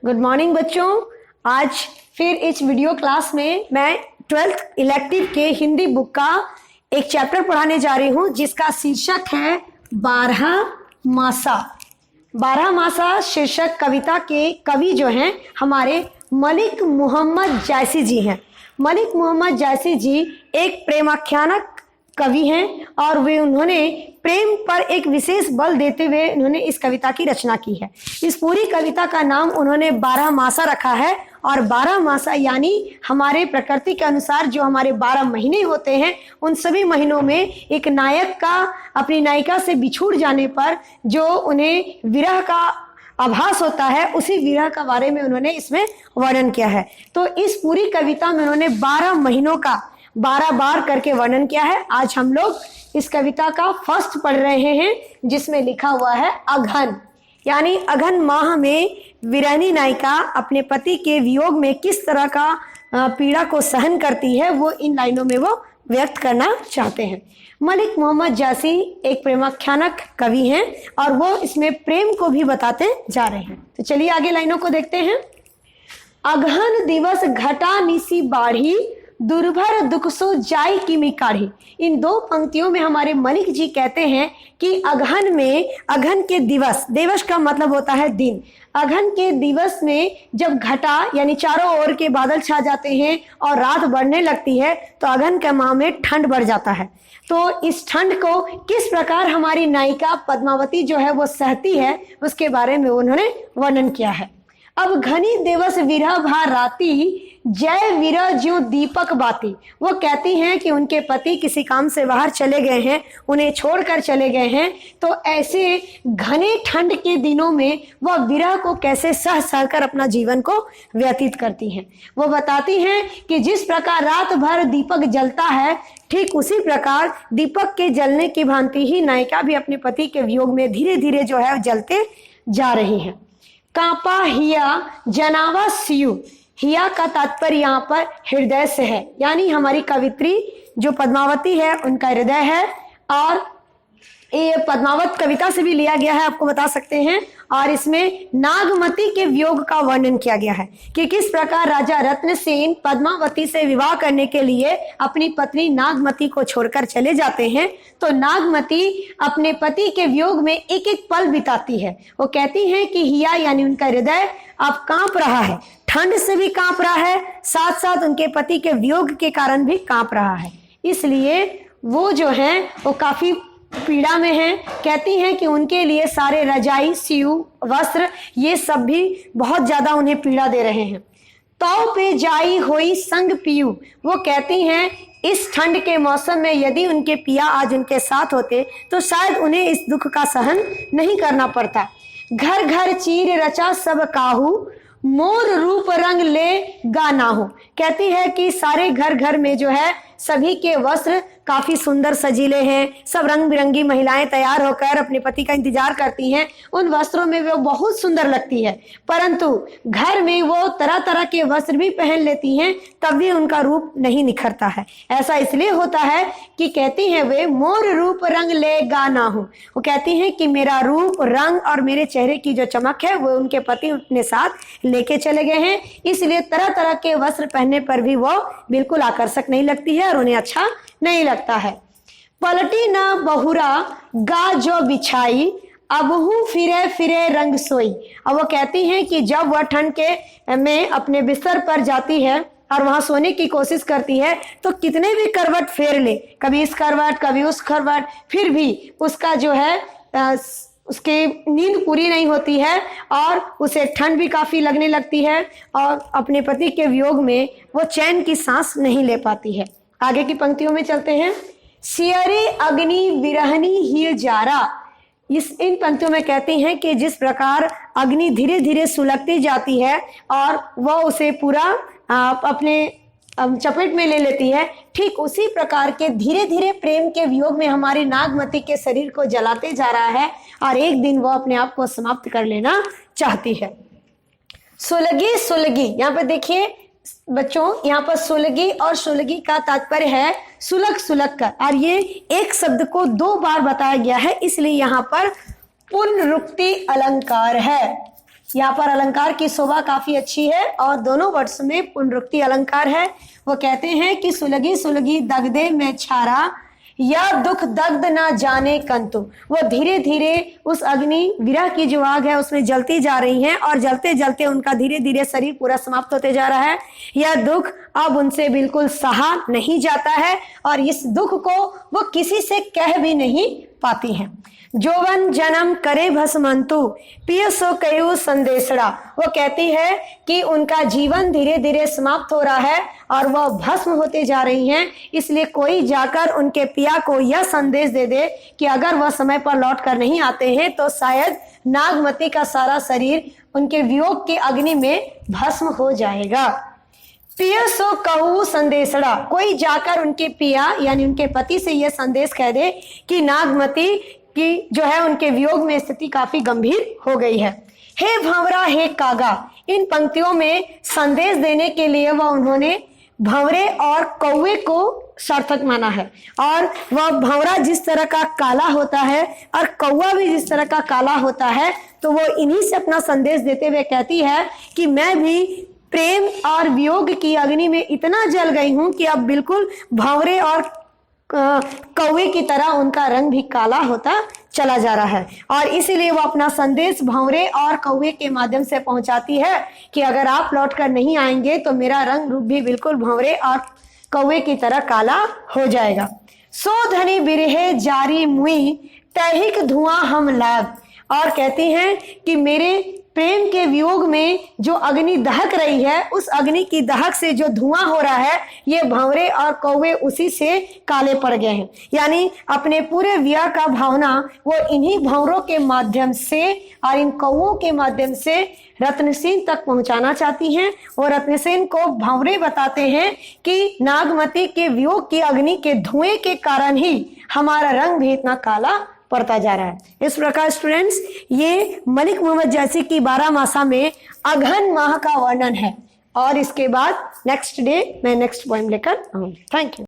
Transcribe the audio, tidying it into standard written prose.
Good morning बच्चों। आज फिर इस वीडियो क्लास में मैं 12th इलेक्टिव के हिंदी बुक का एक चैप्टर पढ़ाने जा रही हूँ जिसका शीर्षक है 12 मासा। 12 मासा शीर्षक कविता के कवि जो हैं हमारे मलिक मोहम्मद जैसी जी हैं। मलिक मोहम्मद जैसी जी एक प्रेमाख्यानक कवि हैं और उन्होंने प्रेम पर एक विशेष बल देते हुए उन्होंने इस कविता की रचना की है। इस पूरी कविता का नाम उन्होंने 12 मासा रखा है और 12 मासा यानी हमारे प्रकृति के अनुसार जो हमारे 12 महीने होते हैं उन सभी महीनों में एक नायक का अपनी नायिका से बिछुड़ जाने पर जो उन्हें विरह का आभास होता है उसी विरह का बारे में उन्होंने इसमें वर्णन किया है। तो इस पूरी कविता में उन्होंने 12 महीनों का 12 बार करके वर्णन किया है। आज हम लोग इस कविता का फर्स्ट पढ़ रहे हैं जिसमें लिखा हुआ है अघन, यानी अघन माह में विरहनी नायिका अपने पति के वियोग में किस तरह का पीड़ा को सहन करती है वो इन लाइनों में वो व्यक्त करना चाहते हैं। मलिक मोहम्मद जैसी एक प्रेमाख्यानक कवि हैं और वो इसमें प्रेम को भी बताते जा रहे हैं। तो चलिए आगे लाइनों को देखते हैं। अघन दिवस घटा निसी बाढ़ी दुर्भर दुख सो जाई किमी काढ़ी। इन दो पंक्तियों में हमारे मलिक जी कहते हैं कि अघन में, अघन के दिवस, दिवस का मतलब होता है दिन, अघन के दिवस में जब घटा यानी चारों ओर के बादल छा जाते हैं और रात बढ़ने लगती है तो अघन के माह में ठंड बढ़ जाता है। तो इस ठंड को किस प्रकार हमारी नायिका पद्मावती जो है वो सहती है उसके बारे में उन्होंने वर्णन किया है। अब घनी दिवस विरह भा राती जय विरह ज्यों दीपक बाती। वो कहती हैं कि उनके पति किसी काम से बाहर चले गए हैं, उन्हें छोड़कर चले गए हैं, तो ऐसे घने ठंड के दिनों में वह विरह को कैसे सह सहकर अपना जीवन को व्यतीत करती हैं। वो बताती हैं कि जिस प्रकार रात भर दीपक जलता है ठीक उसी प्रकार दीपक के जलने की भांति ही नायिका भी अपने पति के वियोग में धीरे धीरे जो है जलते जा रही है। कांपा हिया जनावा सियु, हिया का तात्पर्य यहाँ पर हृदय से है, यानी हमारी कवित्री जो पद्मावती है उनका हृदय है और ये पद्मावत कविता से भी लिया गया है, आपको बता सकते हैं। और इसमें नागमती के वियोग का वर्णन किया गया है कि किस प्रकार राजा रत्नसेन पद्मावती से विवाह करने के लिए अपनी पत्नी नागमती को छोड़कर चले जाते हैं। तो नागमती अपने पति के वियोग में एक एक पल बिताती है। वो कहती हैं कि हिया यानी उनका हृदय अब कांप रहा है, ठंड से भी कांप रहा है, साथ साथ उनके पति के वियोग के कारण भी कांप रहा है, इसलिए वो जो है वो काफी पीड़ा में हैं। कहती हैं कि उनके लिए सारे रजाई, सियु, वस्त्र ये सब भी बहुत ज्यादा उन्हें पीड़ा दे रहे हैं। तौ पे जाई होई संग पियू, वो कहती हैं इस ठंड के मौसम में यदि उनके पिया आज उनके साथ होते तो शायद उन्हें इस दुख का सहन नहीं करना पड़ता। घर घर चीर रचा सब काहू, मोर रूप रंग ले गाना हो। कहती है कि सारे घर घर में जो है सभी के वस्त्र काफी सुंदर सजीले हैं, सब रंग बिरंगी महिलाएं तैयार होकर अपने पति का इंतजार करती हैं, उन वस्त्रों में वो बहुत सुंदर लगती है, परंतु घर में वो तरह तरह के वस्त्र भी पहन लेती हैं तब भी उनका रूप नहीं निखरता है। ऐसा इसलिए होता है कि कहती हैं वे मोर रूप रंग ले गाना हो। वो कहती हैं कि मेरा रूप, रंग और मेरे चेहरे की जो चमक है वो उनके पति अपने साथ लेके चले गए हैं, इसलिए तरह तरह के वस्त्र पहनने पर भी वो बिल्कुल आकर्षक नहीं लगती है और उन्हें अच्छा नहीं लगता है। पलटी ना बहुरा गा जो बिछाई, अबहू फिरे फिरे रंग सोई। अब वो कहती हैं कि जब वह ठंड के में अपने बिस्तर पर जाती है और वहां सोने की कोशिश करती है तो कितने भी करवट फेर ले, कभी इस करवट कभी उस करवट, फिर भी उसका जो है उसकी नींद पूरी नहीं होती है और उसे ठंड भी काफी लगने लगती है और अपने पति के वियोग में वो चैन की सांस नहीं ले पाती है। आगे की पंक्तियों में चलते हैं। सियरे अग्नि विरहनी ही जारा, इन पंक्तियों में कहती हैं कि जिस प्रकार अग्नि धीरे धीरे सुलगती जाती है और वह उसे पूरा अपने चपेट में ले लेती है, ठीक उसी प्रकार के धीरे धीरे प्रेम के वियोग में हमारी नागमती के शरीर को जलाते जा रहा है और एक दिन वह अपने आप को समाप्त कर लेना चाहती है। सुलगी सुलगी, यहाँ पर देखिए बच्चों, यहाँ पर सुलगी और सुलगी का तात्पर्य है सुलग सुलग कर, और ये एक शब्द को 2 बार बताया गया है, इसलिए यहाँ पर पुनरुक्ति अलंकार है। यहाँ पर अलंकार की शोभा काफी अच्छी है और दोनों वर्ड्स में पुनरुक्ति अलंकार है। वो कहते हैं कि सुलगी सुलगी दगदे में छारा, या दुख दग्ध ना जाने कंतु। वो धीरे धीरे उस अग्नि विरह की जो आग है उसमें जलती जा रही हैं और जलते जलते उनका धीरे धीरे शरीर पूरा समाप्त होते जा रहा है। यह दुख अब उनसे बिल्कुल सहा नहीं जाता है और इस दुख को वो किसी से कह भी नहीं पाती हैं। जोवन जन्म करे भस्मंतु पिय सो कयु संदेशड़ा। वो कहती है कि उनका जीवन धीरे धीरे समाप्त हो रहा है और वह भस्म होते जा रही हैं, इसलिए कोई जाकर उनके पिया को यह संदेश दे दे कि अगर वह समय पर लौट कर नहीं आते हैं तो शायद नागमती का सारा शरीर उनके वियोग के अग्नि में भस्म हो जाएगा। पिय सो कहू संदेशड़ा, कोई जाकर उनके पिया यानी उनके पति से यह संदेश कह दे कि नागमती की जो है उनके वियोग में स्थिति काफी गंभीर हो गई है। हे भंवरा हे कागा, इन पंक्तियों में संदेश देने के लिए वह उन्होंने भंवरे और कौवे को सार्थक माना है। और वह भंवरा जिस तरह का काला होता है और कौवा भी जिस तरह का काला होता है, तो वो इन्हीं से अपना संदेश देते हुए कहती है कि मैं भी प्रेम और वियोग की अग्नि में इतना जल गई हूं कि अब बिल्कुल भंवरे और कौवे की तरह उनका रंग भी काला होता चला जा रहा है। और इसीलिए वो अपना संदेश भंवरे और कौवे के माध्यम से पहुंचाती है कि अगर आप लौट कर नहीं आएंगे तो मेरा रंग रूप भी बिल्कुल भंवरे और कौवे की तरह काला हो जाएगा। सो धनी बिरहे जारी मुई तहिक धुआं हम लाभ। और कहती हैं कि मेरे प्रेम के वियोग में जो अग्नि दहक रही है, उस अग्नि की दहक से जो धुआं हो रहा है, ये भंवरे और कौवे उसी से काले पड़ गए हैं। यानी अपने पूरे विरह का भावना वो इन्हीं भंवरों के माध्यम से और इन कौवों के माध्यम से रत्नसेन तक पहुंचाना चाहती हैं। और रत्नसेन को भंवरे बताते हैं कि नागमती के वियोग की अग्नि के धुएं के कारण ही हमारा रंग भी इतना काला पड़ता जा रहा है। इस प्रकार स्टूडेंट्स, ये मलिक मोहम्मद जैसी की 12 मासा में अघन माह का वर्णन है और इसके बाद नेक्स्ट डे मैं नेक्स्ट पोएम लेकर आऊंगी। Thank you.